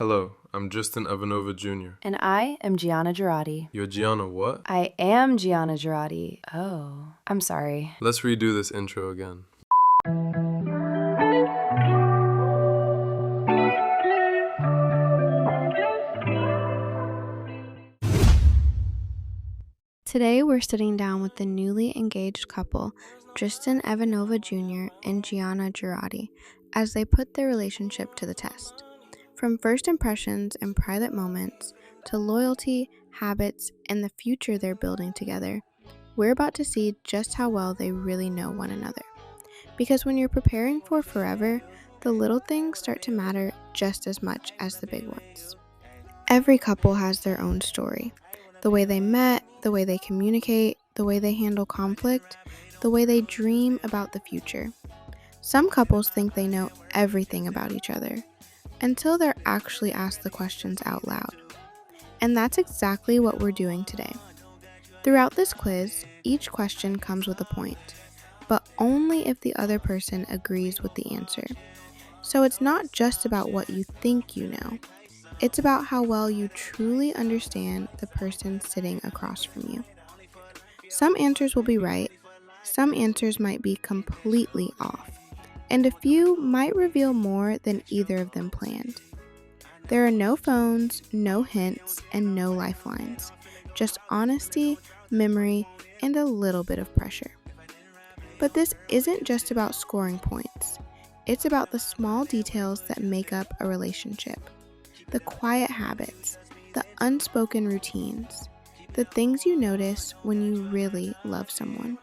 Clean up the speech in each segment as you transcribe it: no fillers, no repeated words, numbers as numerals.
Hello, I'm Dristen Jr. And I am Gianna Girardi. You're Gianna what? I am Gianna Girardi. Oh, I'm sorry. Let's redo this intro again. Today we're sitting down with the newly engaged couple, Dristen Jr. and Gianna Girardi, as they put their relationship to the test. From first impressions and private moments to loyalty, habits, and the future they're building together, we're about to see just how well they really know one another. Because when you're preparing for forever, the little things start to matter just as much as the big ones. Every couple has their own story. The way they met, the way they communicate, the way they handle conflict, the way they dream about the future. Some couples think they know everything about each other until they're actually asked the questions out loud. And that's exactly what we're doing today. Throughout this quiz, each question comes with a point, but only if the other person agrees with the answer. So it's not just about what you think you know. It's about how well you truly understand the person sitting across from you. Some answers will be right, some answers might be completely off, and a few might reveal more than either of them planned. There are no phones, no hints, and no lifelines. Just honesty, memory, and a little bit of pressure. But this isn't just about scoring points. It's about the small details that make up a relationship. The quiet habits, the unspoken routines, the things you notice when you really love someone.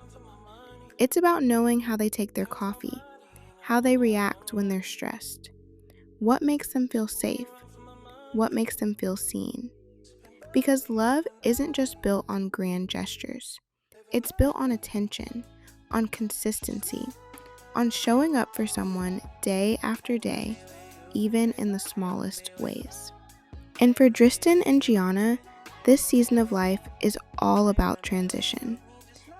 It's about knowing how they take their coffee, how they react when they're stressed, what makes them feel safe, what makes them feel seen. Because love isn't just built on grand gestures. It's built on attention, on consistency, on showing up for someone day after day, even in the smallest ways. And for Dristen and Gianna, this season of life is all about transition.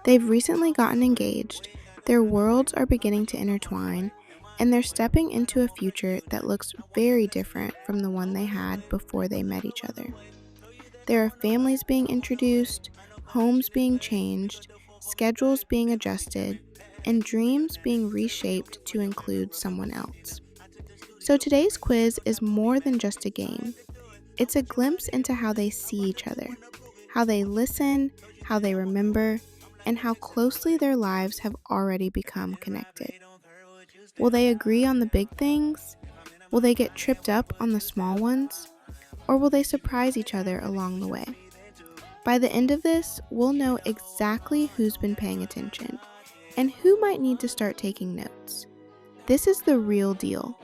They've recently gotten engaged, their worlds are beginning to intertwine, and they're stepping into a future that looks very different from the one they had before they met each other. There are families being introduced, homes being changed, schedules being adjusted, and dreams being reshaped to include someone else. So today's quiz is more than just a game. It's a glimpse into how they see each other, how they listen, how they remember, and how closely their lives have already become connected. Will they agree on the big things? Will they get tripped up on the small ones? Or will they surprise each other along the way? By the end of this, we'll know exactly who's been paying attention and who might need to start taking notes. This is the real deal.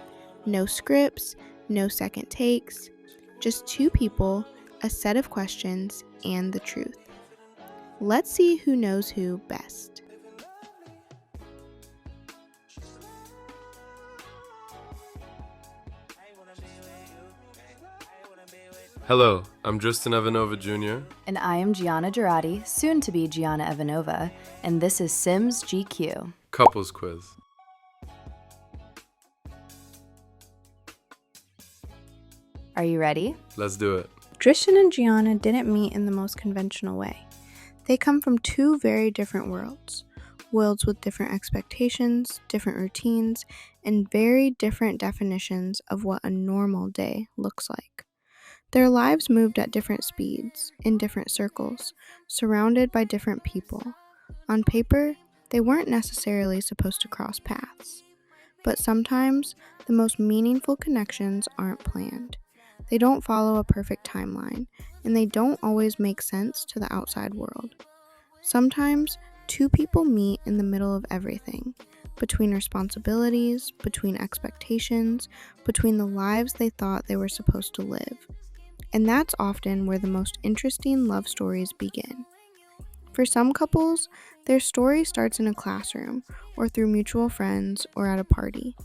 No scripts, no second takes, just two people, a set of questions, and the truth. Let's see who knows who best. Hello, I'm Dristen Jr. And I am Gianna Girardi, soon to be Gianna Evanova, and this is Sims GQ. Couples quiz. Are you ready? Let's do it. Dristen and Gianna didn't meet in the most conventional way. They come from two very different worlds with different expectations, different routines, and very different definitions of what a normal day looks like. Their lives moved at different speeds, in different circles, surrounded by different people. On paper, they weren't necessarily supposed to cross paths. But sometimes, the most meaningful connections aren't planned. They don't follow a perfect timeline, and they don't always make sense to the outside world. Sometimes, two people meet in the middle of everything, between responsibilities, between expectations, between the lives they thought they were supposed to live. And that's often where the most interesting love stories begin. For some couples, their story starts in a classroom, or through mutual friends, or at a party.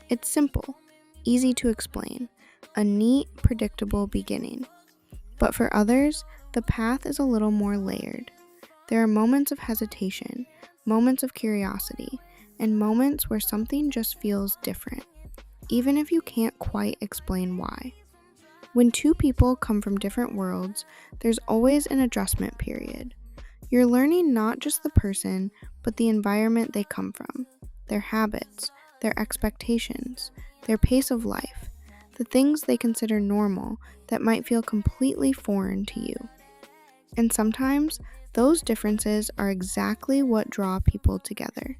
It's simple, easy to explain, a neat, predictable beginning. But for others, the path is a little more layered. There are moments of hesitation, moments of curiosity, and moments where something just feels different, even if you can't quite explain why. When two people come from different worlds, there's always an adjustment period. You're learning not just the person, but the environment they come from, their habits, their expectations, their pace of life, the things they consider normal that might feel completely foreign to you. And sometimes, those differences are exactly what draw people together.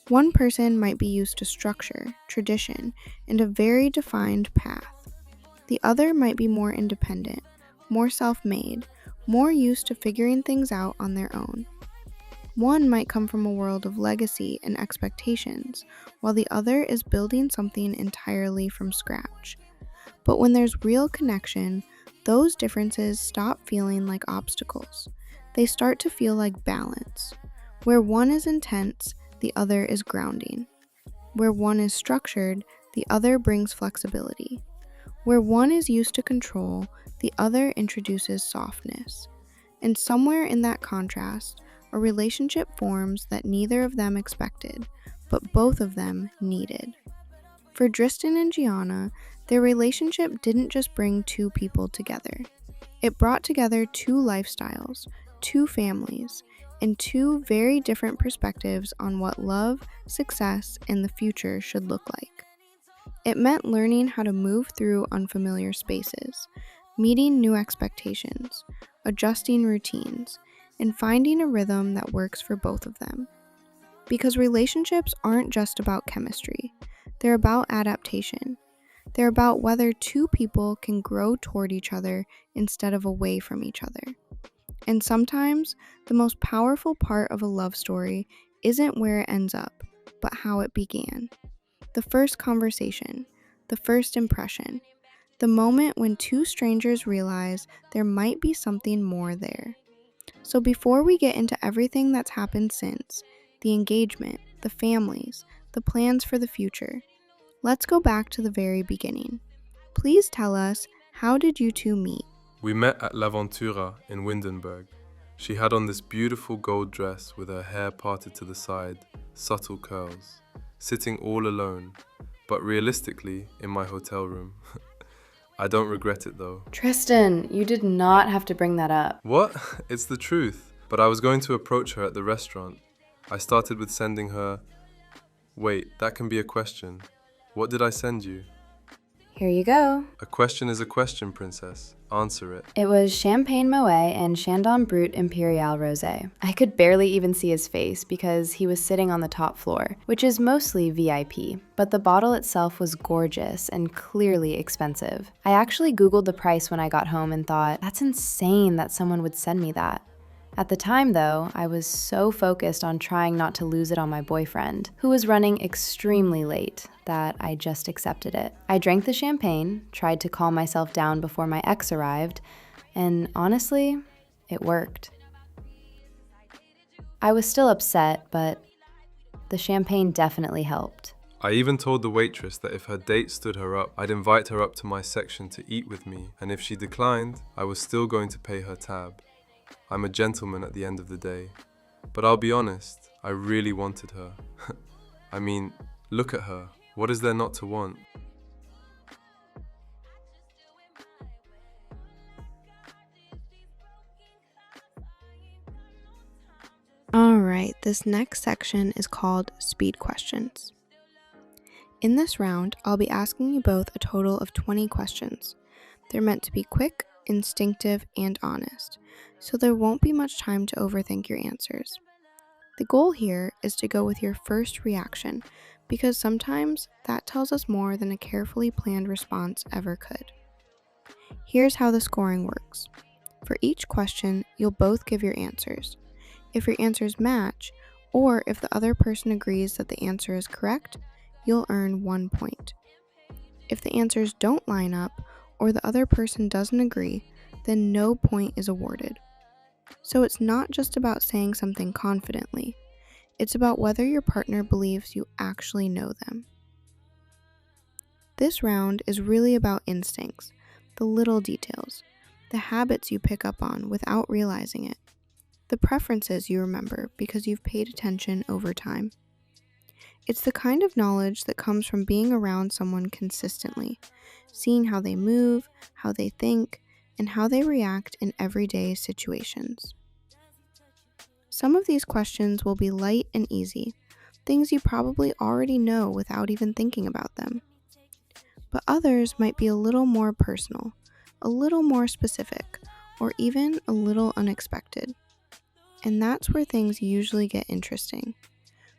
One person might be used to structure, tradition, and a very defined path. The other might be more independent, more self-made, more used to figuring things out on their own. One might come from a world of legacy and expectations, while the other is building something entirely from scratch. But when there's real connection, those differences stop feeling like obstacles. They start to feel like balance. Where one is intense, the other is grounding. Where one is structured, the other brings flexibility. Where one is used to control, the other introduces softness. And somewhere in that contrast, a relationship forms that neither of them expected, but both of them needed. For Dristen and Gianna, their relationship didn't just bring two people together. It brought together two lifestyles, two families, and two very different perspectives on what love, success, and the future should look like. It meant learning how to move through unfamiliar spaces, meeting new expectations, adjusting routines, and finding a rhythm that works for both of them. Because relationships aren't just about chemistry, they're about adaptation. They're about whether two people can grow toward each other instead of away from each other. And sometimes, the most powerful part of a love story isn't where it ends up, but how it began. The first conversation, the first impression, the moment when two strangers realize there might be something more there. So before we get into everything that's happened since, the engagement, the families, the plans for the future, let's go back to the very beginning. Please tell us, how did you two meet? We met at L'Aventura in Windenburg. She had on this beautiful gold dress with her hair parted to the side, subtle curls, sitting all alone, but realistically in my hotel room. I don't regret it though. Tristan, you did not have to bring that up. What? It's the truth. But I was going to approach her at the restaurant. I started with sending her... Wait, that can be a question. What did I send you? Here you go. A question is a question, princess. Answer it. It was Champagne Moet and Chandon Brut Imperial Rosé. I could barely even see his face because he was sitting on the top floor, which is mostly VIP, but the bottle itself was gorgeous and clearly expensive. I actually Googled the price when I got home and thought, that's insane that someone would send me that. At the time, though, I was so focused on trying not to lose it on my boyfriend, who was running extremely late, that I just accepted it. I drank the champagne, tried to calm myself down before my ex arrived, and honestly, it worked. I was still upset, but the champagne definitely helped. I even told the waitress that if her date stood her up, I'd invite her up to my section to eat with me, and if she declined, I was still going to pay her tab. I'm a gentleman at the end of the day. But I'll be honest, I really wanted her. I mean, look at her. What is there not to want? Alright, this next section is called Speed Questions. In this round, I'll be asking you both a total of 20 questions. They're meant to be quick, instinctive, and honest, so there won't be much time to overthink your answers. The goal here is to go with your first reaction, because sometimes that tells us more than a carefully planned response ever could. Here's how the scoring works. For each question, you'll both give your answers. If your answers match, or if the other person agrees that the answer is correct, you'll earn 1 point. If the answers don't line up, or the other person doesn't agree, then no point is awarded. So it's not just about saying something confidently. It's about whether your partner believes you actually know them. This round is really about instincts, the little details, the habits you pick up on without realizing it, the preferences you remember because you've paid attention over time. It's the kind of knowledge that comes from being around someone consistently, seeing how they move, how they think, and how they react in everyday situations. Some of these questions will be light and easy, things you probably already know without even thinking about them. But others might be a little more personal, a little more specific, or even a little unexpected. And that's where things usually get interesting.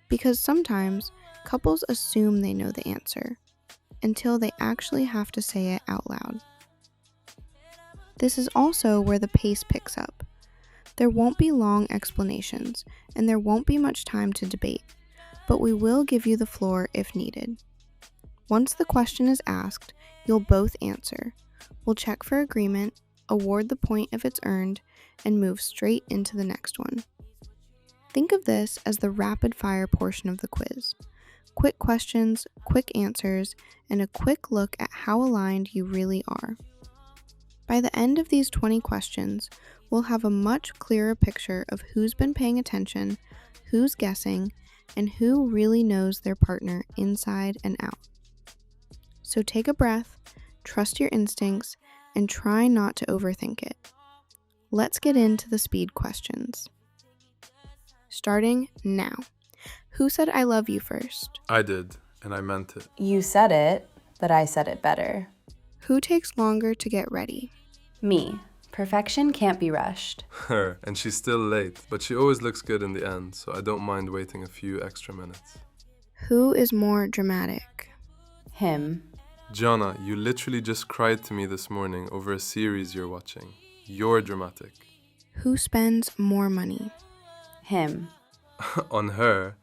Because sometimes couples assume they know the answer until they actually have to say it out loud. This is also where the pace picks up. There won't be long explanations, and there won't be much time to debate, but we will give you the floor if needed. Once the question is asked, you'll both answer. We'll check for agreement, award the point if it's earned, and move straight into the next one. Think of this as the rapid fire portion of the quiz. Quick questions, quick answers, and a quick look at how aligned you really are. By the end of these 20 questions, we'll have a much clearer picture of who's been paying attention, who's guessing, and who really knows their partner inside and out. So take a breath, trust your instincts, and try not to overthink it. Let's get into the speed questions. Starting now. Who said I love you first? I did, and I meant it. You said it, but I said it better. Who takes longer to get ready? Me. Perfection can't be rushed. Her, and she's still late, but she always looks good in the end, so I don't mind waiting a few extra minutes. Who is more dramatic? Him. Gianna, you literally just cried to me this morning over a series you're watching. You're dramatic. Who spends more money? Him. On her?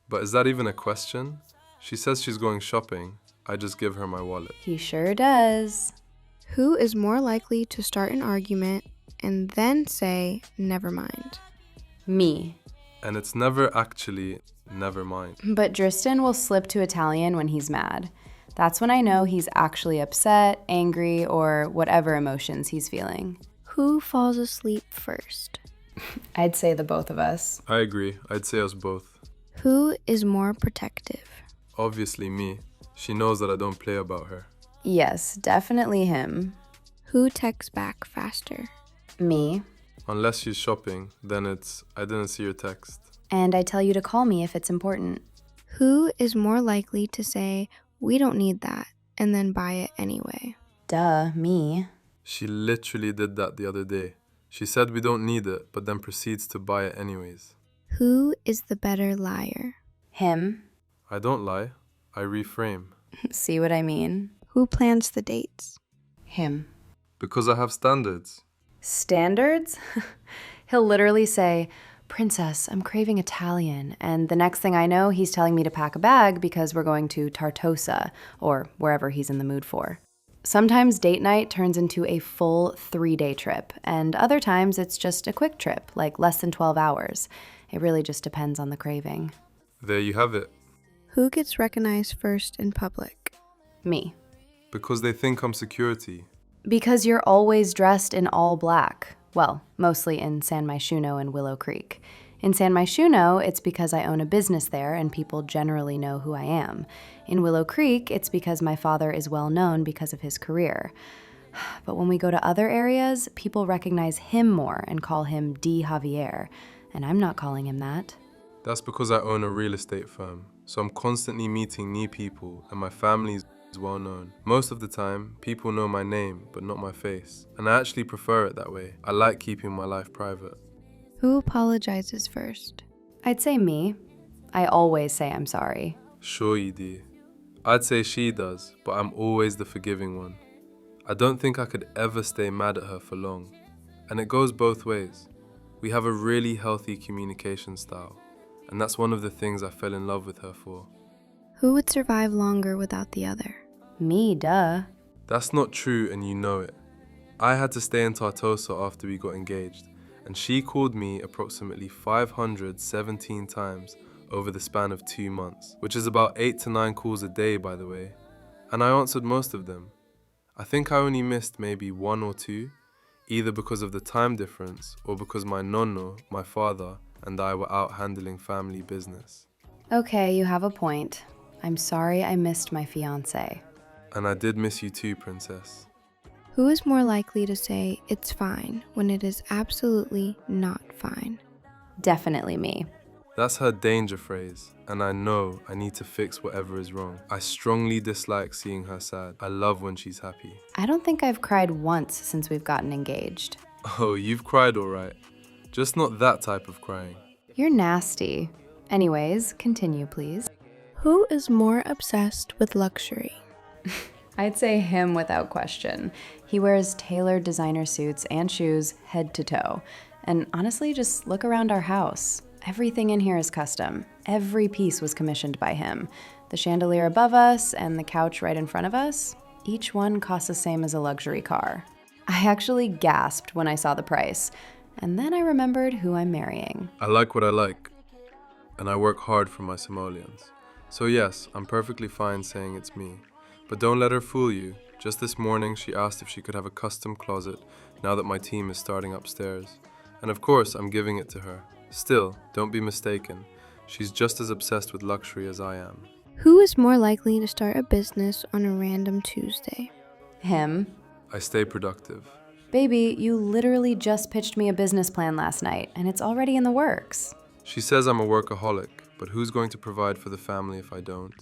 But is that even a question? She says she's going shopping. I just give her my wallet. He sure does. Who is more likely to start an argument and then say, never mind? Me. And it's never actually never mind. But Dristen will slip to Italian when he's mad. That's when I know he's actually upset, angry, or whatever emotions he's feeling. Who falls asleep first? I'd say the both of us. I agree. I'd say us both. Who is more protective? Obviously me. She knows that I don't play about her. Yes, definitely him. Who texts back faster? Me. Unless she's shopping, then it's, I didn't see your text. And I tell you to call me if it's important. Who is more likely to say, we don't need that, and then buy it anyway? Duh, me. She literally did that the other day. She said we don't need it, but then proceeds to buy it anyways. Who is the better liar? Him. I don't lie. I reframe. See what I mean? Who plans the dates? Him. Because I have standards. Standards? He'll literally say, Princess, I'm craving Italian. And the next thing I know, he's telling me to pack a bag because we're going to Tartosa, or wherever he's in the mood for. Sometimes date night turns into a full 3-day trip, and other times it's just a quick trip, like less than 12 hours. It really just depends on the craving. There you have it. Who gets recognized first in public? Me. Because they think I'm security. Because you're always dressed in all black. Well, mostly in San Myshuno and Willow Creek. In San Myshuno, it's because I own a business there and people generally know who I am. In Willow Creek, it's because my father is well known because of his career. But when we go to other areas, people recognize him more and call him D. Javier, and I'm not calling him that. That's because I own a real estate firm, so I'm constantly meeting new people and my family is well known. Most of the time, people know my name, but not my face. And I actually prefer it that way. I like keeping my life private. Who apologizes first? I'd say me. I always say I'm sorry. Sure you do. I'd say she does, but I'm always the forgiving one. I don't think I could ever stay mad at her for long. And it goes both ways. We have a really healthy communication style, and that's one of the things I fell in love with her for. Who would survive longer without the other? Me, duh. That's not true and you know it. I had to stay in Tartosa after we got engaged, and she called me approximately 517 times over the span of 2 months, which is about 8 to 9 calls a day, by the way. And I answered most of them. I think I only missed maybe 1 or 2, either because of the time difference or because my nonno, my father, and I were out handling family business. Okay, you have a point. I'm sorry I missed my fiancé. And I did miss you too, princess. Who is more likely to say it's fine when it is absolutely not fine? Definitely me. That's her danger phrase, and I know I need to fix whatever is wrong. I strongly dislike seeing her sad. I love when she's happy. I don't think I've cried once since we've gotten engaged. Oh, you've cried all right. Just not that type of crying. You're nasty. Anyways, continue, please. Who is more obsessed with luxury? I'd say him without question. He wears tailored designer suits and shoes head to toe. And honestly, just look around our house. Everything in here is custom. Every piece was commissioned by him. The chandelier above us and the couch right in front of us, each one costs the same as a luxury car. I actually gasped when I saw the price, and then I remembered who I'm marrying. I like what I like, and I work hard for my simoleons. So yes, I'm perfectly fine saying it's me. But don't let her fool you. Just this morning, she asked if she could have a custom closet now that my team is starting upstairs. And of course, I'm giving it to her. Still, don't be mistaken. She's just as obsessed with luxury as I am. Who is more likely to start a business on a random Tuesday? Him. I stay productive. Baby, you literally just pitched me a business plan last night, and it's already in the works. She says I'm a workaholic, but who's going to provide for the family if I don't?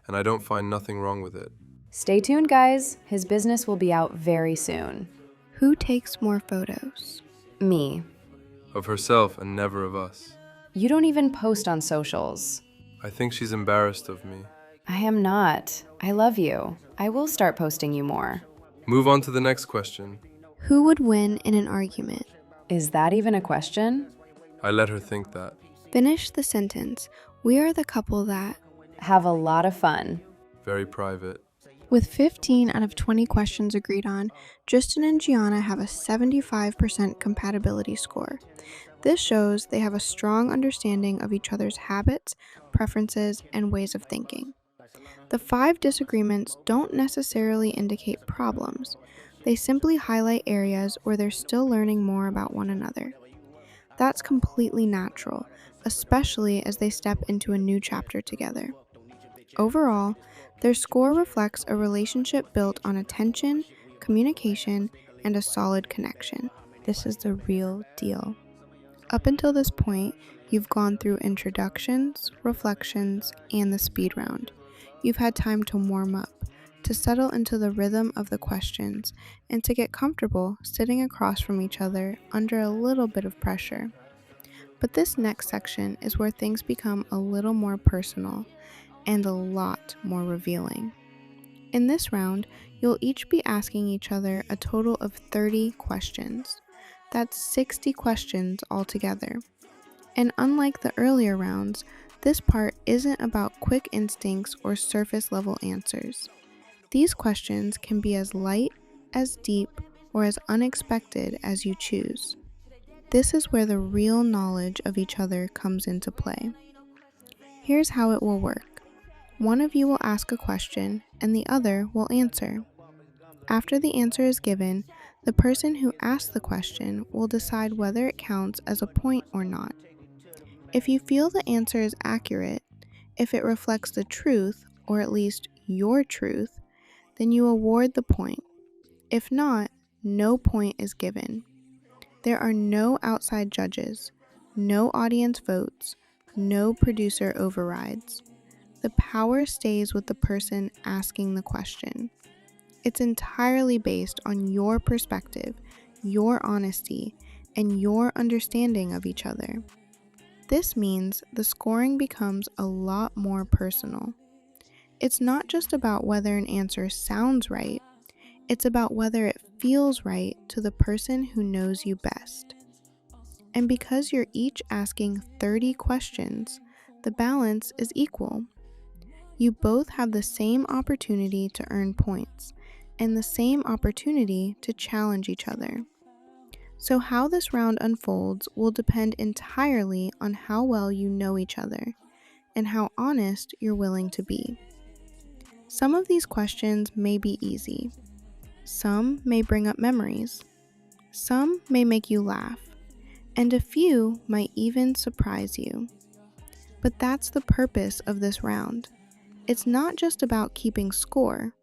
And I don't find nothing wrong with it. Stay tuned, guys. His business will be out very soon. Who takes more photos? Me. Of herself and never of us. You don't even post on socials. I think she's embarrassed of me. I am not. I love you. I will start posting you more. Move on to the next question. Who would win in an argument? Is that even a question? I let her think that. Finish the sentence. We are the couple that... Have a lot of fun. Very private. With 15 out of 20 questions agreed on, Dristen and Gianna have a 75% compatibility score. This shows they have a strong understanding of each other's habits, preferences, and ways of thinking. The 5 disagreements don't necessarily indicate problems. They simply highlight areas where they're still learning more about one another. That's completely natural, especially as they step into a new chapter together. Overall, their score reflects a relationship built on attention, communication, and a solid connection. This is the real deal. Up until this point, you've gone through introductions, reflections, and the speed round. You've had time to warm up, to settle into the rhythm of the questions, and to get comfortable sitting across from each other under a little bit of pressure. But this next section is where things become a little more personal and a lot more revealing. In this round, you'll each be asking each other a total of 30 questions. That's 60 questions altogether. And unlike the earlier rounds, this part isn't about quick instincts or surface level answers. These questions can be as light, as deep, or as unexpected as you choose. This is where the real knowledge of each other comes into play. Here's how it will work. One of you will ask a question and the other will answer. After the answer is given, the person who asked the question will decide whether it counts as a point or not. If you feel the answer is accurate, if it reflects the truth, or at least your truth, then you award the point. If not, no point is given. There are no outside judges, no audience votes, no producer overrides. The power stays with the person asking the question. It's entirely based on your perspective, your honesty, and your understanding of each other. This means the scoring becomes a lot more personal. It's not just about whether an answer sounds right, it's about whether it feels right to the person who knows you best. And because you're each asking 30 questions, the balance is equal. You both have the same opportunity to earn points, and the same opportunity to challenge each other. So how this round unfolds will depend entirely on how well you know each other, and how honest you're willing to be. Some of these questions may be easy. Some may bring up memories. Some may make you laugh, and a few might even surprise you. But that's the purpose of this round. It's not just about keeping score,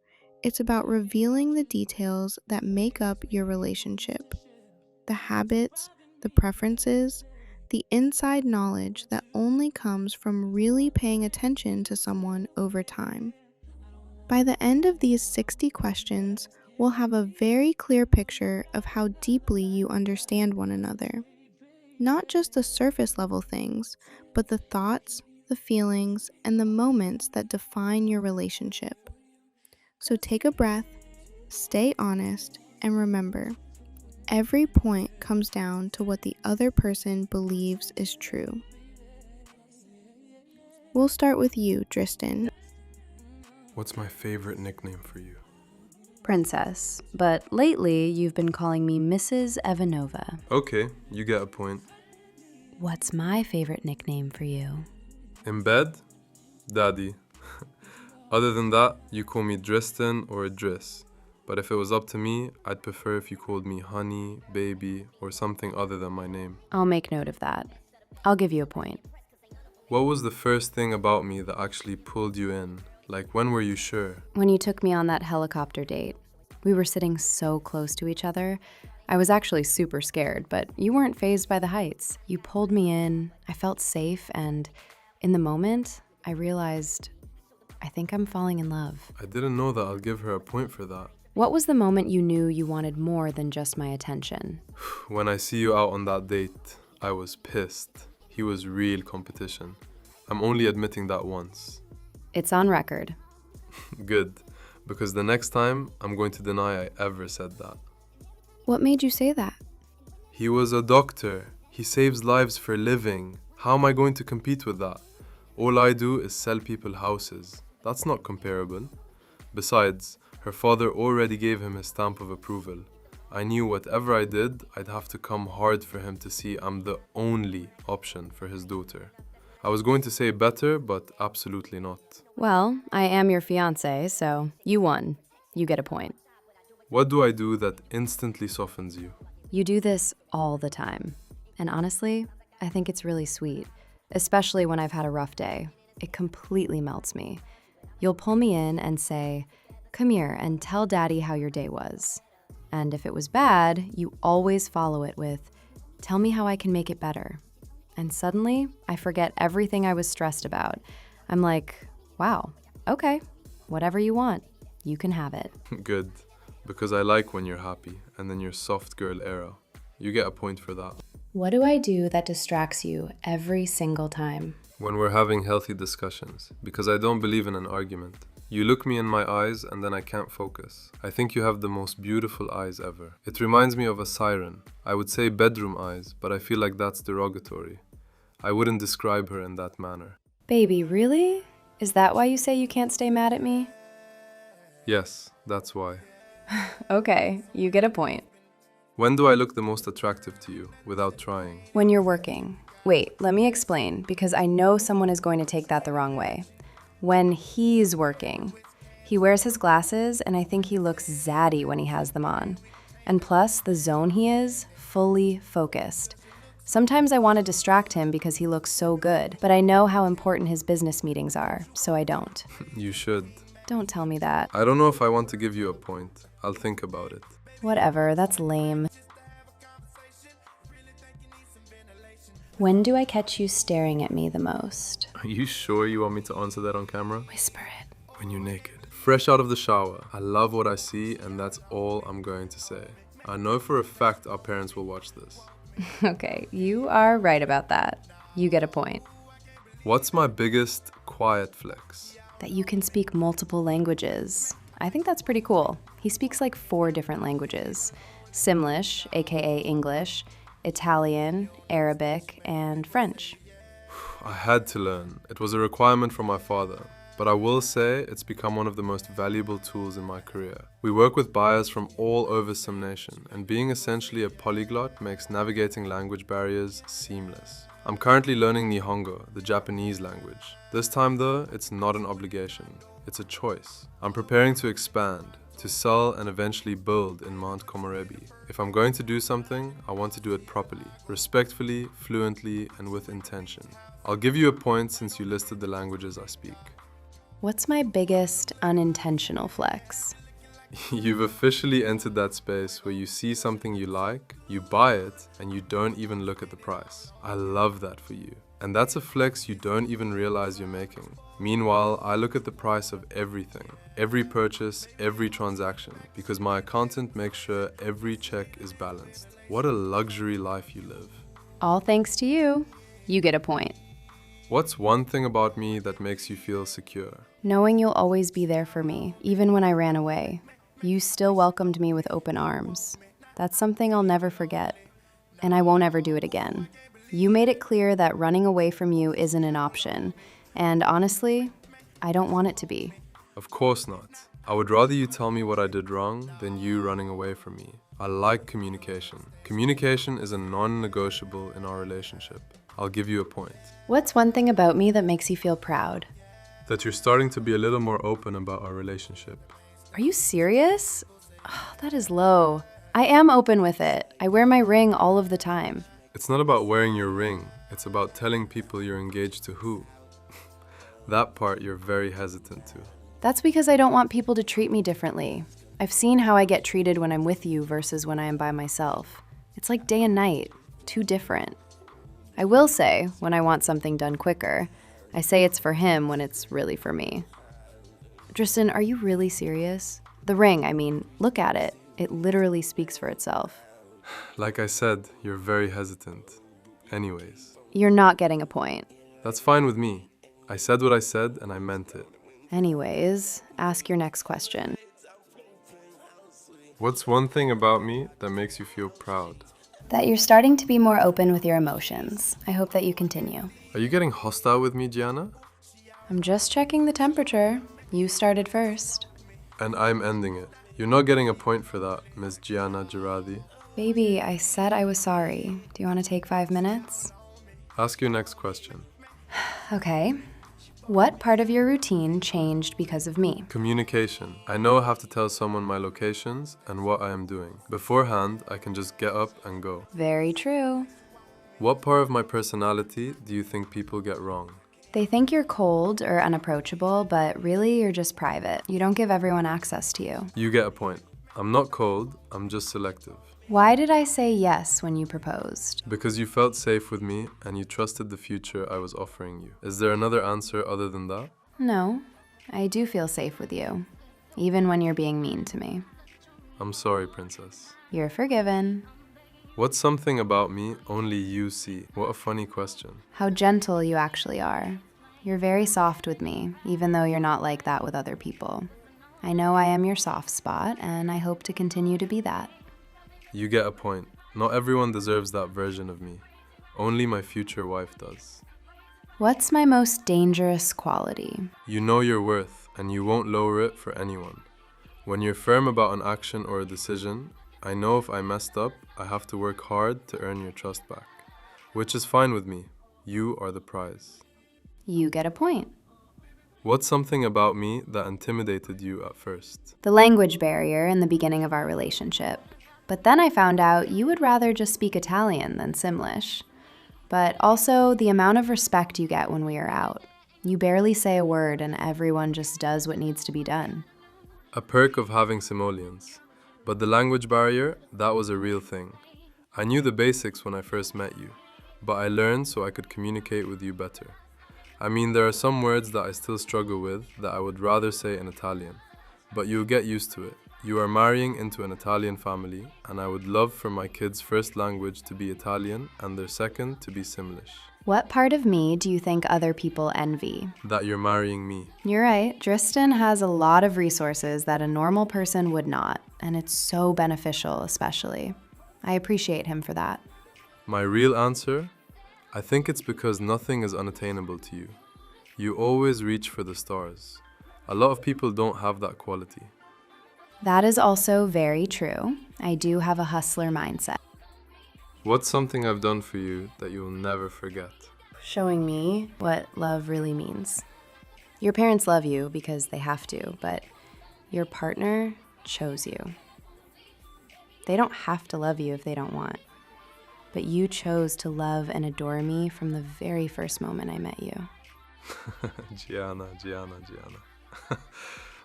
it's about revealing the details that make up your relationship. The habits, the preferences, the inside knowledge that only comes from really paying attention to someone over time. By the end of these 60 questions, we'll have a very clear picture of how deeply you understand one another. Not just the surface level things, but the thoughts, the feelings, and the moments that define your relationship. So take a breath, stay honest, and remember, every point comes down to what the other person believes is true. We'll start with you, Dristen. What's my favorite nickname for you? Princess, but lately you've been calling me Mrs. Evanova. Okay, you get a point. What's my favorite nickname for you? In bed? Daddy. Other than that, you call me Dristen or Driss. But if it was up to me, I'd prefer if you called me honey, baby, or something other than my name. I'll make note of that. I'll give you a point. What was the first thing about me that actually pulled you in? Like, when were you sure? When you took me on that helicopter date, we were sitting so close to each other. I was actually super scared, but you weren't fazed by the heights. You pulled me in, I felt safe, and in the moment, I realized I think I'm falling in love. I didn't know that. I'll give her a point for that. What was the moment you knew you wanted more than just my attention? When I see you out on that date, I was pissed. He was real competition. I'm only admitting that once. It's on record. Good, because the next time, I'm going to deny I ever said that. What made you say that? He was a doctor. He saves lives for a living. How am I going to compete with that? All I do is sell people houses. That's not comparable. Besides, her father already gave him his stamp of approval. I knew whatever I did, I'd have to come hard for him to see I'm the only option for his daughter. I was going to say better, but absolutely not. Well, I am your fiancé, so you won. You get a point. What do I do that instantly softens you? You do this all the time. And honestly, I think it's really sweet, especially when I've had a rough day. It completely melts me. You'll pull me in and say, "Come here and tell Daddy how your day was." And if it was bad, you always follow it with, "Tell me how I can make it better." And suddenly, I forget everything I was stressed about. I'm like, wow, okay, whatever you want, you can have it. Good, because I like when you're happy and then your soft girl era. You get a point for that. What do I do that distracts you every single time? When we're having healthy discussions, because I don't believe in an argument. You look me in my eyes and then I can't focus. I think you have the most beautiful eyes ever. It reminds me of a siren. I would say bedroom eyes, but I feel like that's derogatory. I wouldn't describe her in that manner. Baby, really? Is that why you say you can't stay mad at me? Yes, that's why. Okay, you get a point. When do I look the most attractive to you, without trying? When you're working. Wait, let me explain, because I know someone is going to take that the wrong way. When he's working. He wears his glasses, and I think he looks zaddy when he has them on. And plus, the zone he is, fully focused. Sometimes I want to distract him because he looks so good, but I know how important his business meetings are, so I don't. You should. Don't tell me that. I don't know if I want to give you a point. I'll think about it. Whatever, that's lame. When do I catch you staring at me the most? Are you sure you want me to answer that on camera? Whisper it. When you're naked. Fresh out of the shower. I love what I see, and that's all I'm going to say. I know for a fact our parents will watch this. Okay, you are right about that. You get a point. What's my biggest quiet flex? That you can speak multiple languages. I think that's pretty cool. He speaks like 4 different languages. Simlish, aka English, Italian, Arabic, and French. I had to learn. It was a requirement from my father. But I will say it's become one of the most valuable tools in my career. We work with buyers from all over SimNation, and being essentially a polyglot makes navigating language barriers seamless. I'm currently learning Nihongo, the Japanese language. This time though, it's not an obligation. It's a choice. I'm preparing to expand, to sell and eventually build in Mount Komorebi. If I'm going to do something, I want to do it properly, respectfully, fluently, and with intention. I'll give you a point since you listed the languages I speak. What's my biggest unintentional flex? You've officially entered that space where you see something you like, you buy it, and you don't even look at the price. I love that for you. And that's a flex you don't even realize you're making. Meanwhile, I look at the price of everything, every purchase, every transaction, because my accountant makes sure every check is balanced. What a luxury life you live. All thanks to you. You get a point. What's one thing about me that makes you feel secure? Knowing you'll always be there for me, even when I ran away. You still welcomed me with open arms. That's something I'll never forget. And I won't ever do it again. You made it clear that running away from you isn't an option. And honestly, I don't want it to be. Of course not. I would rather you tell me what I did wrong than you running away from me. I like communication. Communication is a non-negotiable in our relationship. I'll give you a point. What's one thing about me that makes you feel proud? That you're starting to be a little more open about our relationship. Are you serious? Oh, that is low. I am open with it. I wear my ring all of the time. It's not about wearing your ring. It's about telling people you're engaged to who. That part you're very hesitant to. That's because I don't want people to treat me differently. I've seen how I get treated when I'm with you versus when I am by myself. It's like day and night, too different. I will say, when I want something done quicker, I say it's for him when it's really for me. Dristen, are you really serious? The ring, I mean, look at it. It literally speaks for itself. Like I said, you're very hesitant. Anyways. You're not getting a point. That's fine with me. I said what I said and I meant it. Anyways, ask your next question. What's one thing about me that makes you feel proud? That you're starting to be more open with your emotions. I hope that you continue. Are you getting hostile with me, Gianna? I'm just checking the temperature. You started first. And I'm ending it. You're not getting a point for that, Miss Gianna Girardi. Baby, I said I was sorry. Do you want to take 5 minutes? Ask your next question. Okay. What part of your routine changed because of me? Communication. I know I have to tell someone my locations and what I am doing. Beforehand, I can just get up and go. Very true. What part of my personality do you think people get wrong? They think you're cold or unapproachable, but really you're just private. You don't give everyone access to you. You get a point. I'm not cold, I'm just selective. Why did I say yes when you proposed? Because you felt safe with me and you trusted the future I was offering you. Is there another answer other than that? No, I do feel safe with you, even when you're being mean to me. I'm sorry, princess. You're forgiven. What's something about me only you see? What a funny question. How gentle you actually are. You're very soft with me, even though you're not like that with other people. I know I am your soft spot, and I hope to continue to be that. You get a point. Not everyone deserves that version of me. Only my future wife does. What's my most dangerous quality? You know your worth, and you won't lower it for anyone. When you're firm about an action or a decision, I know if I messed up, I have to work hard to earn your trust back. Which is fine with me. You are the prize. You get a point. What's something about me that intimidated you at first? The language barrier in the beginning of our relationship. But then I found out you would rather just speak Italian than Simlish. But also the amount of respect you get when we are out. You barely say a word and everyone just does what needs to be done. A perk of having simoleons. But the language barrier, that was a real thing. I knew the basics when I first met you, but I learned so I could communicate with you better. I mean, there are some words that I still struggle with that I would rather say in Italian, but you'll get used to it. You are marrying into an Italian family, and I would love for my kids' first language to be Italian and their second to be Simlish. What part of me do you think other people envy? That you're marrying me. You're right. Dristen has a lot of resources that a normal person would not, and it's so beneficial, especially. I appreciate him for that. My real answer? I think it's because nothing is unattainable to you. You always reach for the stars. A lot of people don't have that quality. That is also very true. I do have a hustler mindset. What's something I've done for you that you'll never forget? Showing me what love really means. Your parents love you because they have to, but your partner, chose you. They don't have to love you if they don't want. But you chose to love and adore me from the very first moment I met you. Gianna.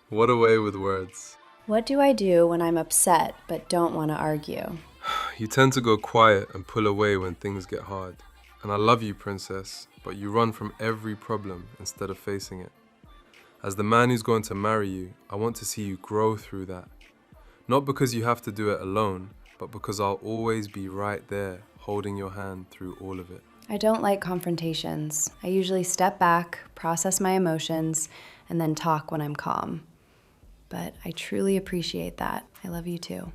What a way with words. What do I do when I'm upset but don't want to argue? You tend to go quiet and pull away when things get hard. And I love you, princess, but you run from every problem instead of facing it. As the man who's going to marry you, I want to see you grow through that. Not because you have to do it alone, but because I'll always be right there, holding your hand through all of it. I don't like confrontations. I usually step back, process my emotions, and then talk when I'm calm. But I truly appreciate that. I love you too.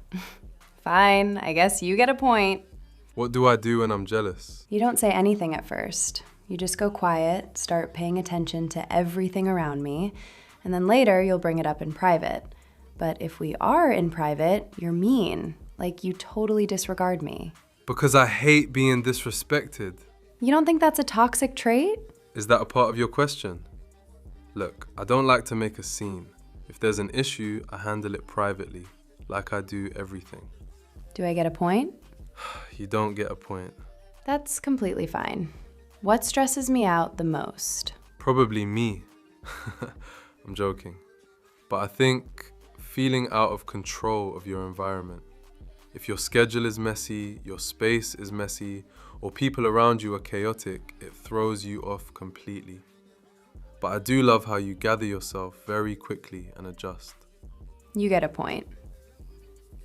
Fine, I guess you get a point. What do I do when I'm jealous? You don't say anything at first. You just go quiet, start paying attention to everything around me, and then later you'll bring it up in private. But if we are in private, you're mean, like you totally disregard me. Because I hate being disrespected. You don't think that's a toxic trait? Is that a part of your question? Look, I don't like to make a scene. If there's an issue, I handle it privately, like I do everything. Do I get a point? You don't get a point. That's completely fine. What stresses me out the most? Probably me. I'm joking. But I think feeling out of control of your environment. If your schedule is messy, your space is messy, or people around you are chaotic, it throws you off completely. But I do love how you gather yourself very quickly and adjust. You get a point.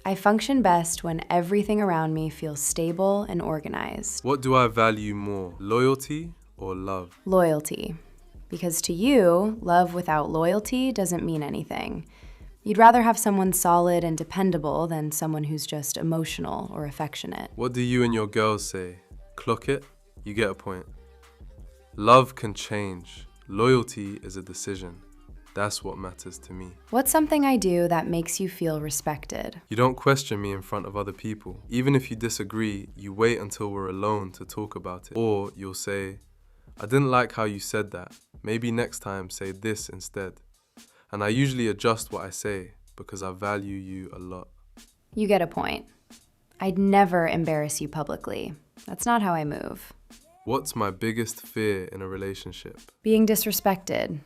I function best when everything around me feels stable and organized. What do I value more, loyalty or love? Loyalty. Because to you, love without loyalty doesn't mean anything. You'd rather have someone solid and dependable than someone who's just emotional or affectionate. What do you and your girls say? Clock it? You get a point. Love can change. Loyalty is a decision. That's what matters to me. What's something I do that makes you feel respected? You don't question me in front of other people. Even if you disagree, you wait until we're alone to talk about it. Or you'll say, I didn't like how you said that. Maybe next time say this instead. And I usually adjust what I say because I value you a lot. You get a point. I'd never embarrass you publicly. That's not how I move. What's my biggest fear in a relationship? Being disrespected,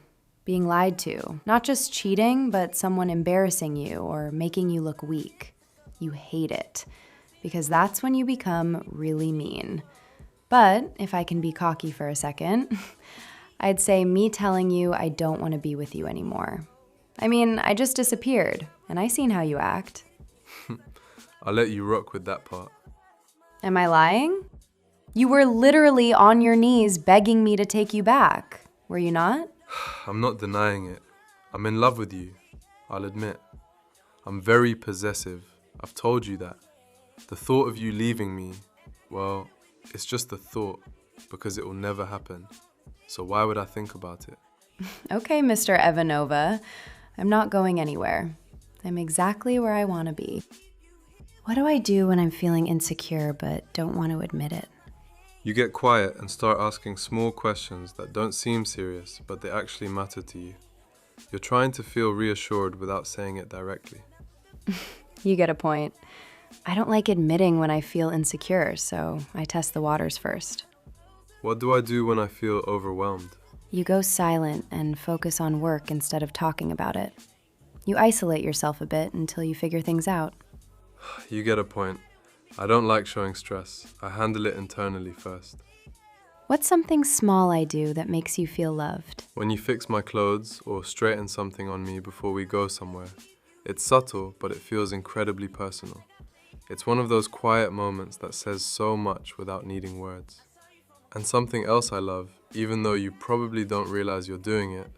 being lied to. Not just cheating, but someone embarrassing you or making you look weak. You hate it, because that's when you become really mean. But if I can be cocky for a second, I'd say me telling you I don't want to be with you anymore. I mean, I just disappeared, and I seen how you act. I'll let you rock with that part. Am I lying? You were literally on your knees begging me to take you back. Were you not? I'm not denying it. I'm in love with you, I'll admit. I'm very possessive. I've told you that. The thought of you leaving me, well, it's just a thought, because it will never happen. So why would I think about it? Okay, Mr. Evanova. I'm not going anywhere. I'm exactly where I want to be. What do I do when I'm feeling insecure but don't want to admit it? You get quiet and start asking small questions that don't seem serious, but they actually matter to you. You're trying to feel reassured without saying it directly. You get a point. I don't like admitting when I feel insecure, so I test the waters first. What do I do when I feel overwhelmed? You go silent and focus on work instead of talking about it. You isolate yourself a bit until you figure things out. You get a point. I don't like showing stress. I handle it internally first. What's something small I do that makes you feel loved? When you fix my clothes or straighten something on me before we go somewhere, it's subtle, but it feels incredibly personal. It's one of those quiet moments that says so much without needing words. And something else I love, even though you probably don't realize you're doing it,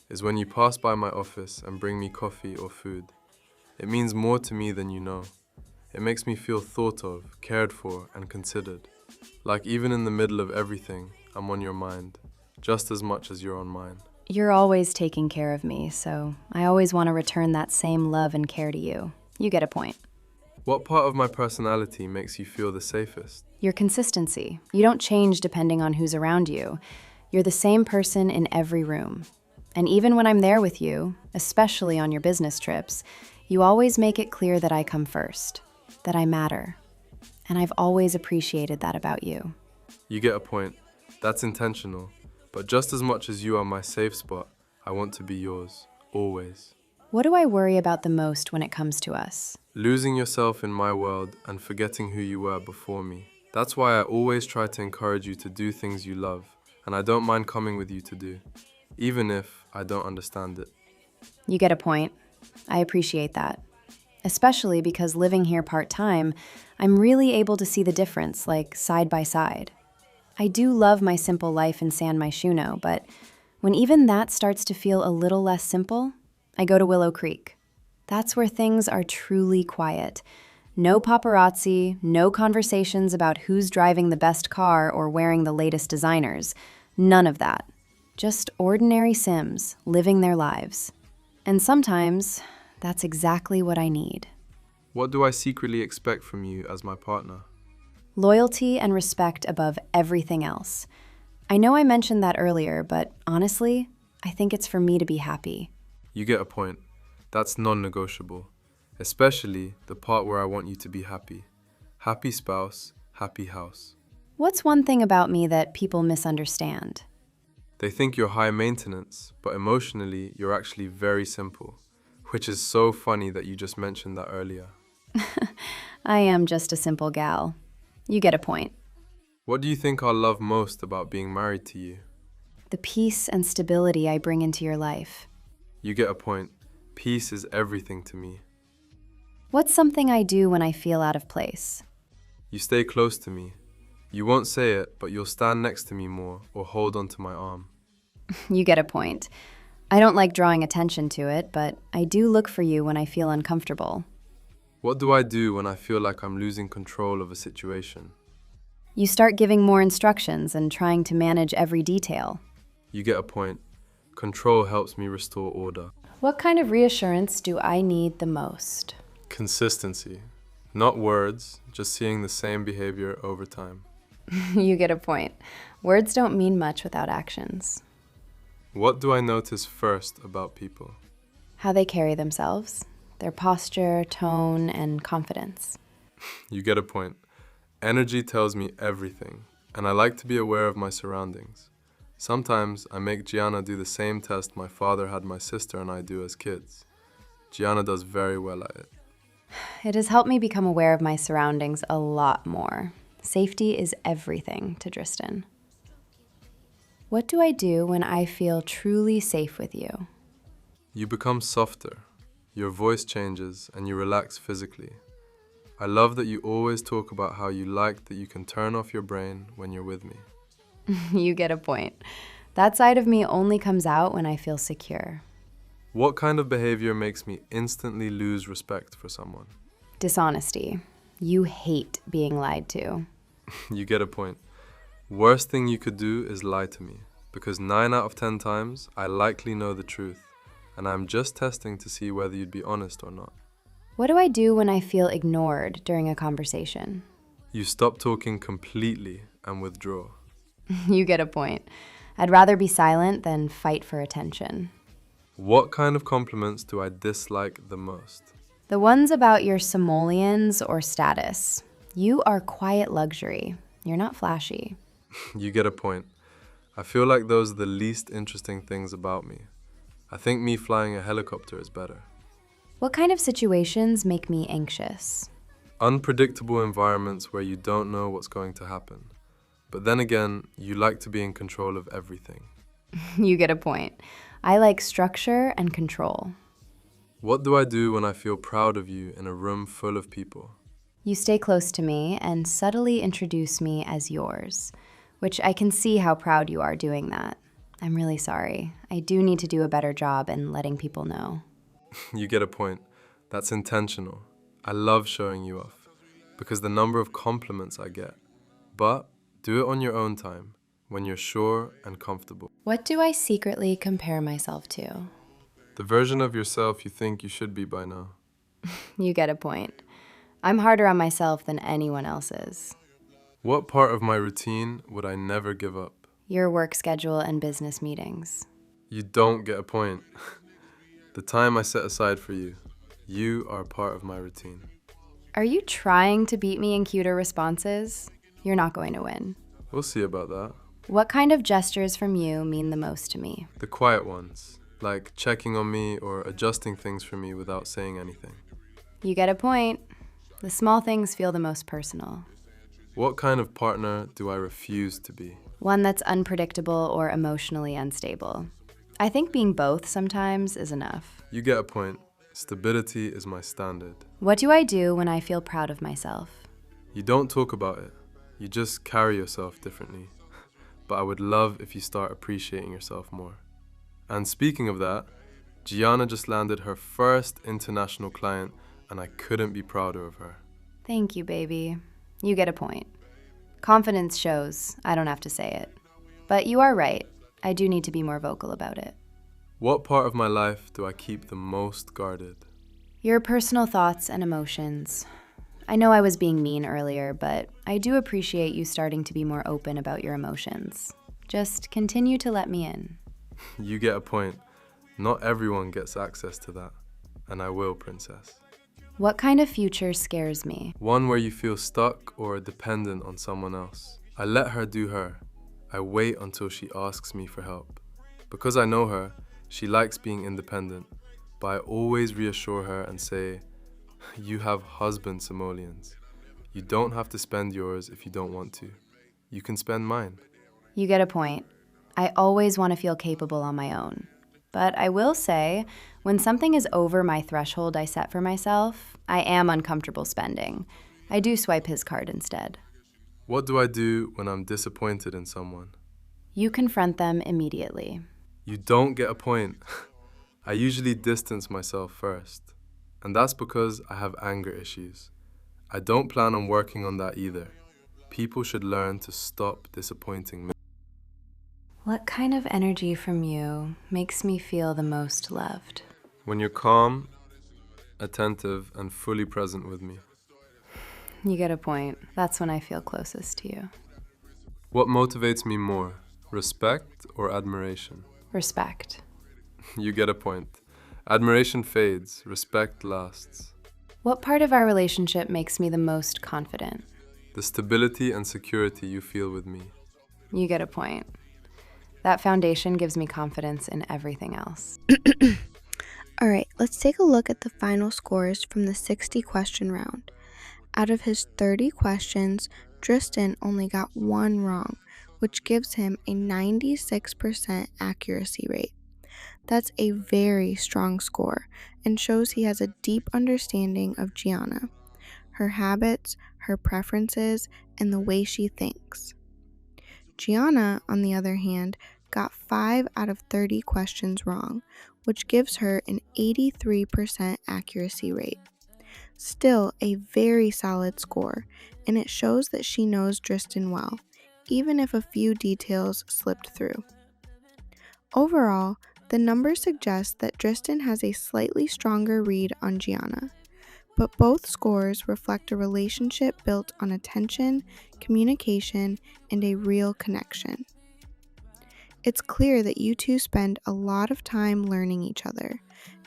is when you pass by my office and bring me coffee or food. It means more to me than you know. It makes me feel thought of, cared for, and considered. Like even in the middle of everything, I'm on your mind, just as much as you're on mine. You're always taking care of me, so I always want to return that same love and care to you. You get a point. What part of my personality makes you feel the safest? Your consistency. You don't change depending on who's around you. You're the same person in every room. And even when I'm there with you, especially on your business trips, You always make it clear that I come first, that I matter. And I've always appreciated that about you. You get a point. That's intentional. But just as much as you are my safe spot, I want to be yours, always. What do I worry about the most when it comes to us? Losing yourself in my world and forgetting who you were before me. That's why I always try to encourage you to do things you love, and I don't mind coming with you to do, even if I don't understand it. You get a point. I appreciate that. Especially because living here part-time, I'm really able to see the difference, like side by side. I do love my simple life in San Myshuno, but when even that starts to feel a little less simple, I go to Willow Creek. That's where things are truly quiet. No paparazzi, no conversations about who's driving the best car or wearing the latest designers. None of that. Just ordinary Sims living their lives. And sometimes, that's exactly what I need. What do I secretly expect from you as my partner? Loyalty and respect above everything else. I know I mentioned that earlier, but honestly, I think it's for me to be happy. You get a point. That's non-negotiable. Especially the part where I want you to be happy. Happy spouse, happy house. What's one thing about me that people misunderstand? They think you're high maintenance, but emotionally, you're actually very simple. Which is so funny that you just mentioned that earlier. I am just a simple gal. You get a point. What do you think I'll love most about being married to you? The peace and stability I bring into your life. You get a point. Peace is everything to me. What's something I do when I feel out of place? You stay close to me. You won't say it, but you'll stand next to me more or hold onto my arm. You get a point. I don't like drawing attention to it, but I do look for you when I feel uncomfortable. What do I do when I feel like I'm losing control of a situation? You start giving more instructions and trying to manage every detail. You get a point. Control helps me restore order. What kind of reassurance do I need the most? Consistency. Not words, just seeing the same behavior over time. You get a point. Words don't mean much without actions. What do I notice first about people? How they carry themselves, their posture, tone, and confidence. You get a point. Energy tells me everything, and I like to be aware of my surroundings. Sometimes I make Gianna do the same test my father had my sister and I do as kids. Gianna does very well at it. It has helped me become aware of my surroundings a lot more. Safety is everything to Dristen. What do I do when I feel truly safe with you? You become softer, your voice changes, and you relax physically. I love that you always talk about how you like that you can turn off your brain when you're with me. You get a point. That side of me only comes out when I feel secure. What kind of behavior makes me instantly lose respect for someone? Dishonesty. You hate being lied to. You get a point. Worst thing you could do is lie to me, because 9 out of 10 times, I likely know the truth, and I'm just testing to see whether you'd be honest or not. What do I do when I feel ignored during a conversation? You stop talking completely and withdraw. You get a point. I'd rather be silent than fight for attention. What kind of compliments do I dislike the most? The ones about your simoleons or status. You are quiet luxury. You're not flashy. You get a point. I feel like those are the least interesting things about me. I think me flying a helicopter is better. What kind of situations make me anxious? Unpredictable environments where you don't know what's going to happen. But then again, you like to be in control of everything. You get a point. I like structure and control. What do I do when I feel proud of you in a room full of people? You stay close to me and subtly introduce me as yours, which I can see how proud you are doing that. I'm really sorry. I do need to do a better job in letting people know. You get a point. That's intentional. I love showing you off because the number of compliments I get. But do it on your own time, when you're sure and comfortable. What do I secretly compare myself to? The version of yourself you think you should be by now. You get a point. I'm harder on myself than anyone else is. What part of my routine would I never give up? Your work schedule and business meetings. You don't get a point. The time I set aside for you. You are part of my routine. Are you trying to beat me in cuter responses? You're not going to win. We'll see about that. What kind of gestures from you mean the most to me? The quiet ones, like checking on me or adjusting things for me without saying anything. You get a point. The small things feel the most personal. What kind of partner do I refuse to be? One that's unpredictable or emotionally unstable. I think being both sometimes is enough. You get a point. Stability is my standard. What do I do when I feel proud of myself? You don't talk about it. You just carry yourself differently. But I would love if you start appreciating yourself more. And speaking of that, Gianna just landed her first international client, and I couldn't be prouder of her. Thank you, baby. You get a point. Confidence shows. I don't have to say it. But you are right. I do need to be more vocal about it. What part of my life do I keep the most guarded? Your personal thoughts and emotions. I know I was being mean earlier, but I do appreciate you starting to be more open about your emotions. Just continue to let me in. You get a point. Not everyone gets access to that. And I will, princess. What kind of future scares me? One where you feel stuck or dependent on someone else. I let her do her. I wait until she asks me for help. Because I know her, she likes being independent, but I always reassure her and say, you have husband simoleons. You don't have to spend yours if you don't want to. You can spend mine. You get a point. I always want to feel capable on my own. But I will say, when something is over my threshold I set for myself, I am uncomfortable spending. I do swipe his card instead. What do I do when I'm disappointed in someone? You confront them immediately. You don't get a point. I usually distance myself first. And that's because I have anger issues. I don't plan on working on that either. People should learn to stop disappointing me. What kind of energy from you makes me feel the most loved? When you're calm, attentive, and fully present with me. You get a point. That's when I feel closest to you. What motivates me more, respect or admiration? Respect. You get a point. Admiration fades, respect lasts. What part of our relationship makes me the most confident? The stability and security you feel with me. You get a point. That foundation gives me confidence in everything else. All right, let's take a look at the final scores from the 60 question round. Out of his 30 questions, Dristen only got one wrong, which gives him a 96% accuracy rate. That's a very strong score and shows he has a deep understanding of Gianna, her habits, her preferences, and the way she thinks. Gianna, on the other hand, got 5 out of 30 questions wrong, which gives her an 83% accuracy rate. Still a very solid score, and it shows that she knows Dristen well, even if a few details slipped through. Overall, the numbers suggest that Dristen has a slightly stronger read on Gianna, but both scores reflect a relationship built on attention, communication, and a real connection. It's clear that you two spend a lot of time learning each other,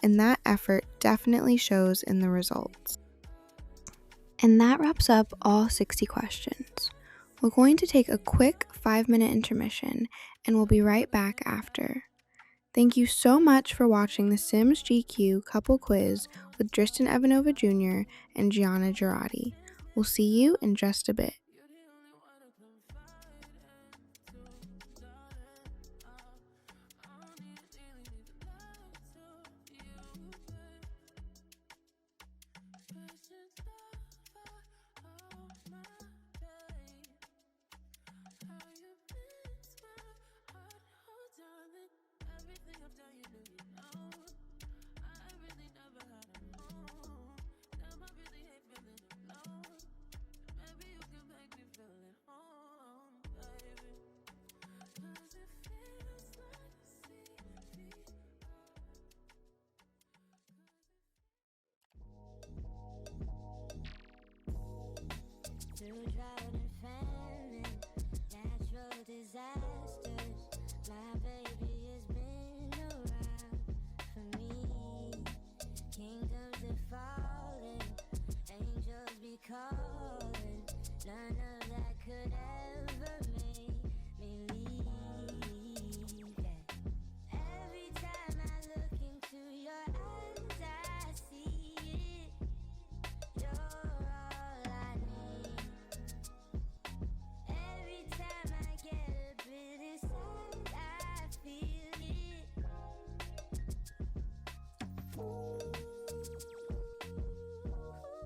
and that effort definitely shows in the results. And that wraps up all 60 questions. We're going to take a quick 5-minute intermission, and we'll be right back after. Thank you so much for watching the Sims GQ couple quiz with Dristen Evanova Jr. and Gianna Girardi. We'll see you in just a bit. calling. None of that could ever make me leave. Yeah. Every time I look into your eyes, I see it. You're all I need. Every time I get a bit inside, I feel it. Ooh,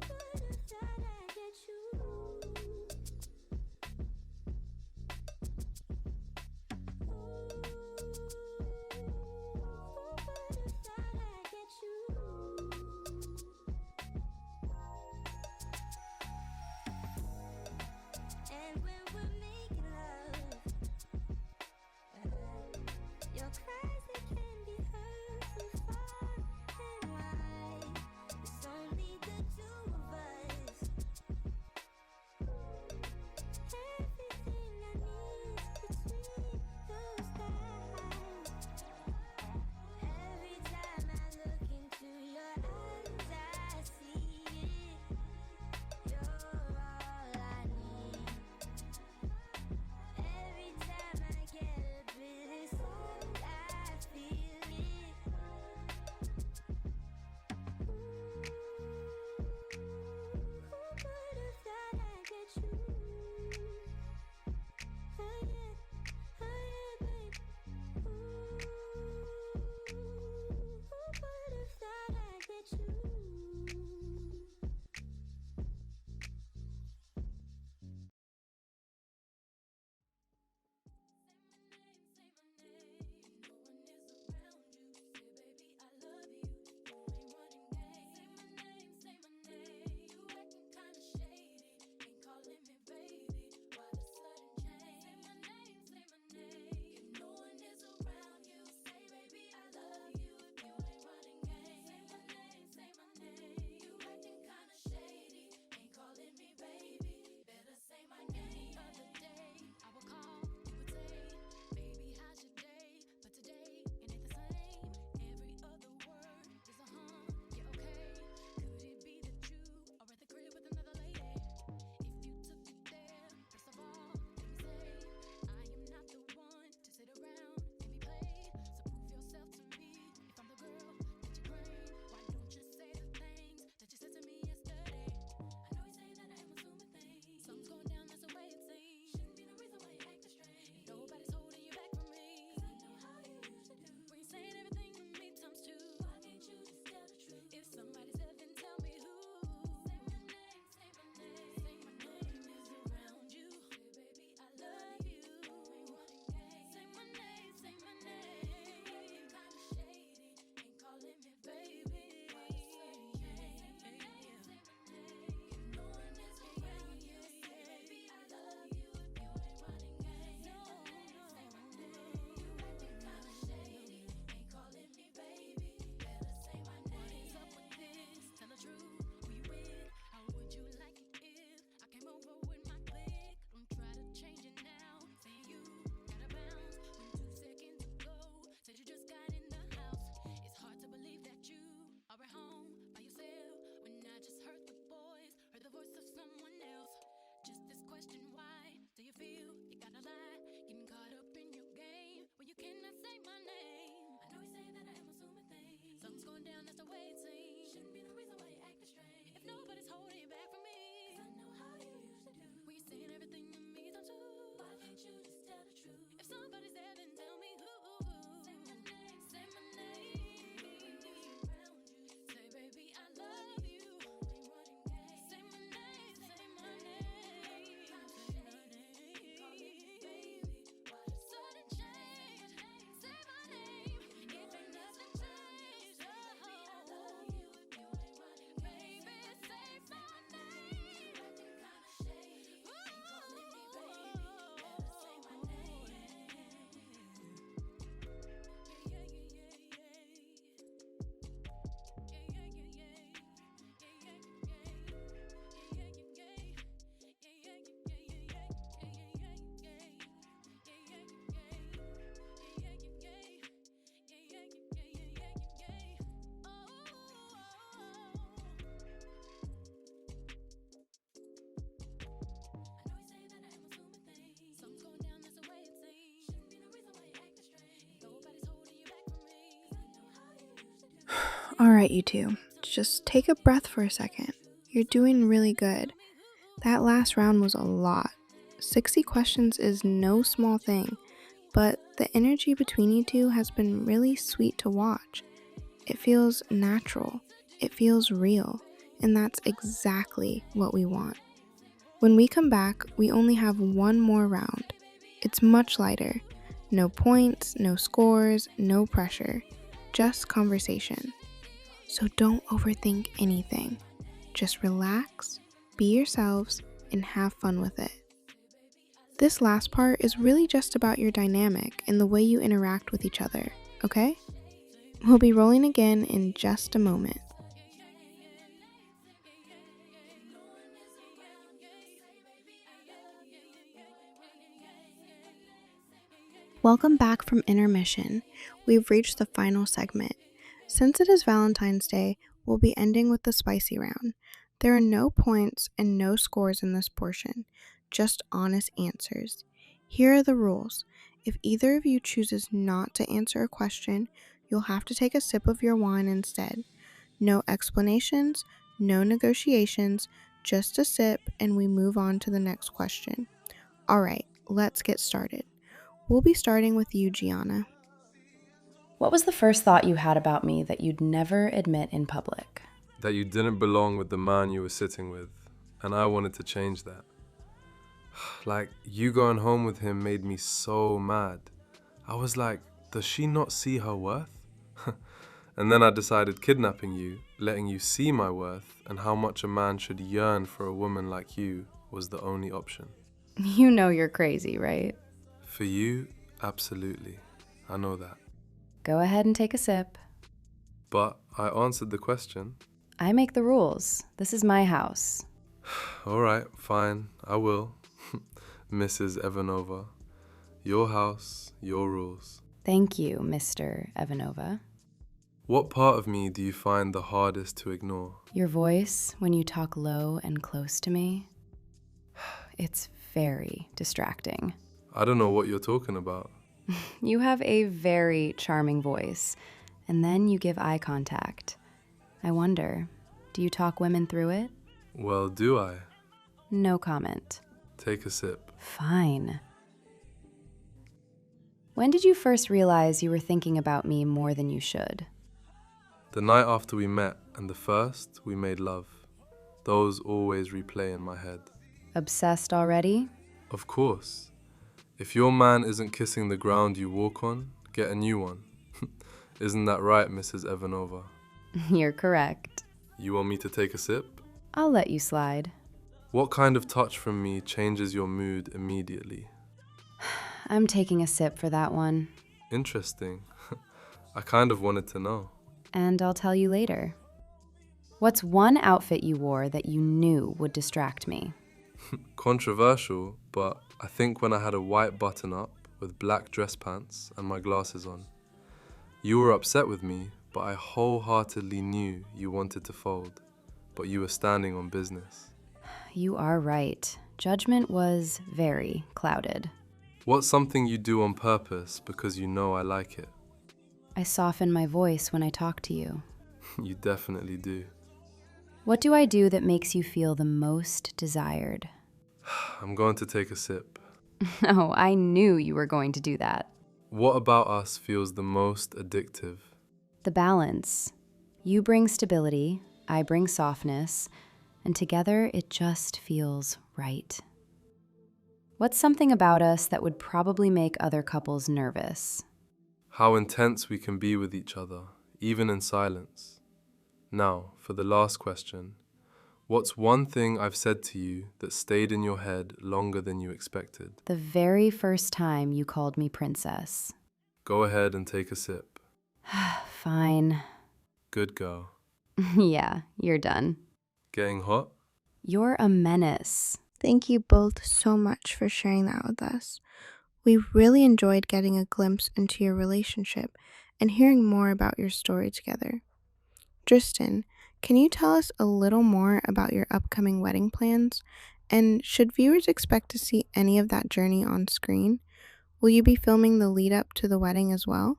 but I thought I'd get you. All right, you two, just take a breath for a second. You're doing really good. That last round was a lot. 60 questions is no small thing, but the energy between you two has been really sweet to watch. It feels natural, it feels real, and that's exactly what we want. When we come back, we only have one more round. It's much lighter. No points, no scores, no pressure, just conversation. So don't overthink anything. Just relax, be yourselves, and have fun with it. This last part is really just about your dynamic and the way you interact with each other, okay? We'll be rolling again in just a moment. Welcome back from intermission. We've reached the final segment. Since it is Valentine's Day, we'll be ending with the spicy round. There are no points and no scores in this portion, just honest answers. Here are the rules. If either of you chooses not to answer a question, you'll have to take a sip of your wine instead. No explanations, no negotiations, just a sip, and we move on to the next question. All right, let's get started. We'll be starting with you, Gianna. What was the first thought you had about me that you'd never admit in public? That you didn't belong with the man you were sitting with, and I wanted to change that. Like, you going home with him made me so mad. I was like, does she not see her worth? And then I decided kidnapping you, letting you see my worth, and how much a man should yearn for a woman like you was the only option. You know you're crazy, right? For you, absolutely. I know that. Go ahead and take a sip. But I answered the question. I make the rules. This is my house. All right, fine, I will. Mrs. Ivanova. Your house, your rules. Thank you, Mr. Ivanova. What part of me do you find the hardest to ignore? Your voice when you talk low and close to me. It's very distracting. I don't know what you're talking about. You have a very charming voice, and then you give eye contact. I wonder, do you talk women through it? Well, do I? No comment. Take a sip. Fine. When did you first realize you were thinking about me more than you should? The night after we met and the first we made love. Those always replay in my head. Obsessed already? Of course. If your man isn't kissing the ground you walk on, get a new one. Isn't that right, Mrs. Ivanova? You're correct. You want me to take a sip? I'll let you slide. What kind of touch from me changes your mood immediately? I'm taking a sip for that one. Interesting. I kind of wanted to know. And I'll tell you later. What's one outfit you wore that you knew would distract me? Controversial, but I think when I had a white button-up with black dress pants and my glasses on. You were upset with me, but I wholeheartedly knew you wanted to fold, but you were standing on business. You are right. Judgment was very clouded. What's something you do on purpose because you know I like it? I soften my voice when I talk to you. You definitely do. What do I do that makes you feel the most desired? I'm going to take a sip. Oh, I knew you were going to do that. What about us feels the most addictive? The balance. You bring stability, I bring softness, and together it just feels right. What's something about us that would probably make other couples nervous? How intense we can be with each other, even in silence. Now, for the last question. What's one thing I've said to you that stayed in your head longer than you expected? The very first time you called me princess. Go ahead and take a sip. Fine. Good girl. Yeah, you're done. Getting hot? You're a menace. Thank you both so much for sharing that with us. We really enjoyed getting a glimpse into your relationship and hearing more about your story together. Dristen, can you tell us a little more about your upcoming wedding plans? And should viewers expect to see any of that journey on screen? Will you be filming the lead up to the wedding as well?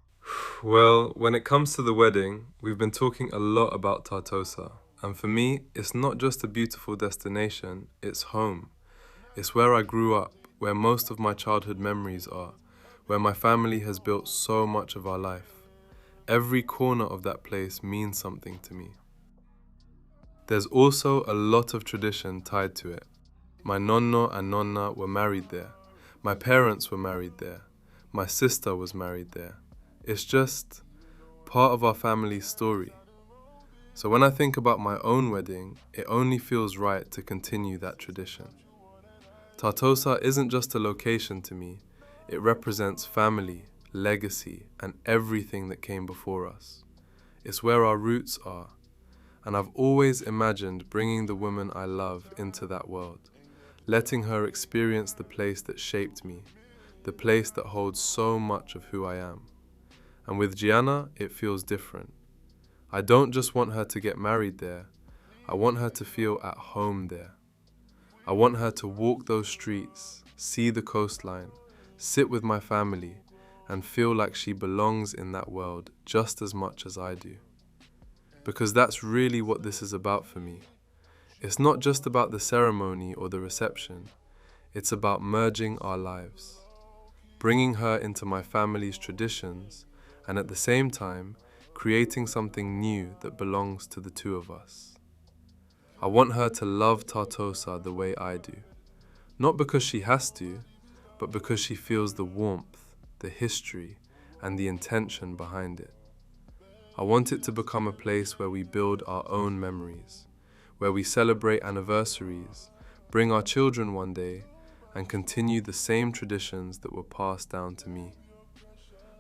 Well, when it comes to the wedding, we've been talking a lot about Tartosa. And for me, it's not just a beautiful destination, it's home. It's where I grew up, where most of my childhood memories are, where my family has built so much of our life. Every corner of that place means something to me. There's also a lot of tradition tied to it. My nonno and nonna were married there. My parents were married there. My sister was married there. It's just part of our family's story. So when I think about my own wedding, it only feels right to continue that tradition. Tartosa isn't just a location to me, it represents family, legacy, and everything that came before us. It's where our roots are, and I've always imagined bringing the woman I love into that world, letting her experience the place that shaped me, the place that holds so much of who I am. And with Gianna, it feels different. I don't just want her to get married there, I want her to feel at home there. I want her to walk those streets, see the coastline, sit with my family, and feel like she belongs in that world just as much as I do. Because that's really what this is about for me. It's not just about the ceremony or the reception, it's about merging our lives, bringing her into my family's traditions, and at the same time, creating something new that belongs to the two of us. I want her to love Tartosa the way I do, not because she has to, but because she feels the warmth, the history, and the intention behind it. I want it to become a place where we build our own memories, where we celebrate anniversaries, bring our children one day, and continue the same traditions that were passed down to me.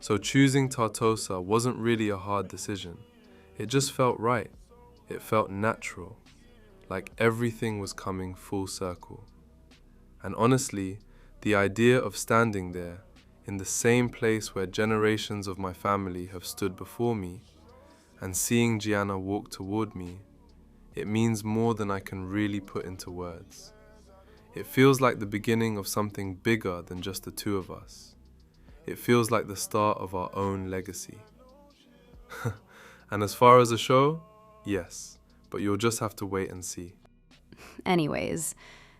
So choosing Tartosa wasn't really a hard decision. It just felt right. It felt natural, like everything was coming full circle. And honestly, the idea of standing there, in the same place where generations of my family have stood before me, and seeing Gianna walk toward me, it means more than I can really put into words. It feels like the beginning of something bigger than just the two of us. It feels like the start of our own legacy. And as far as a show, yes, but you'll just have to wait and see. Anyways,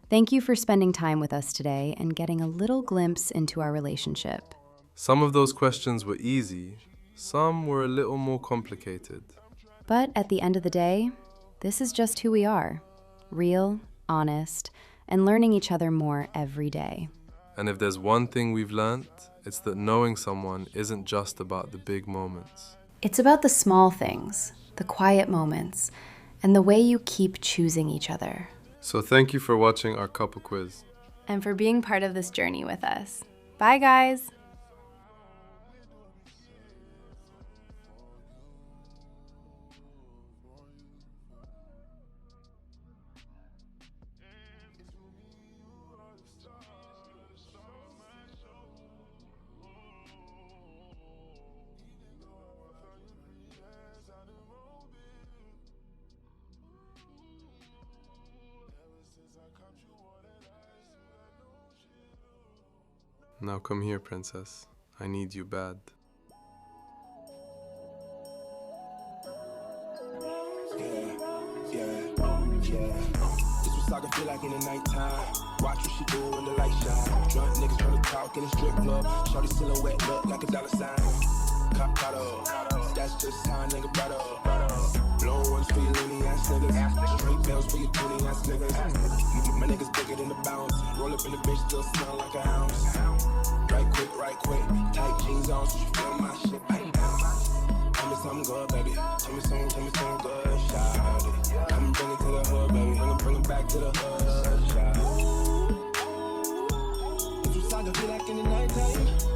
thank you for spending time with us today and getting a little glimpse into our relationship. Some of those questions were easy, some were a little more complicated. But at the end of the day, this is just who we are. Real, honest, and learning each other more every day. And if there's one thing we've learned, it's that knowing someone isn't just about the big moments. It's about the small things, the quiet moments, and the way you keep choosing each other. So thank you for watching our couple quiz. And for being part of this journey with us. Bye, guys! Now come here, princess. I need you bad. This was like I feel like in the nighttime. Watch what she do when the light shine. Drunk niggas tryna talk in the strip club. Shorty silhouette look like a dollar sign. Caught up. That's just how a nigga brought up. Blow ones for your loony ass niggas. Straight bells for your toony ass niggas. My niggas bigger than the bounce. Roll up in the bitch, still smell like a house. Right quick. Tight jeans on, so you feel my shit. Tell me something good, baby. Tell me something good, shawty. Come bring it to the hood, baby. Bring it back to the hood, shawty. This was like I feel like in the nighttime.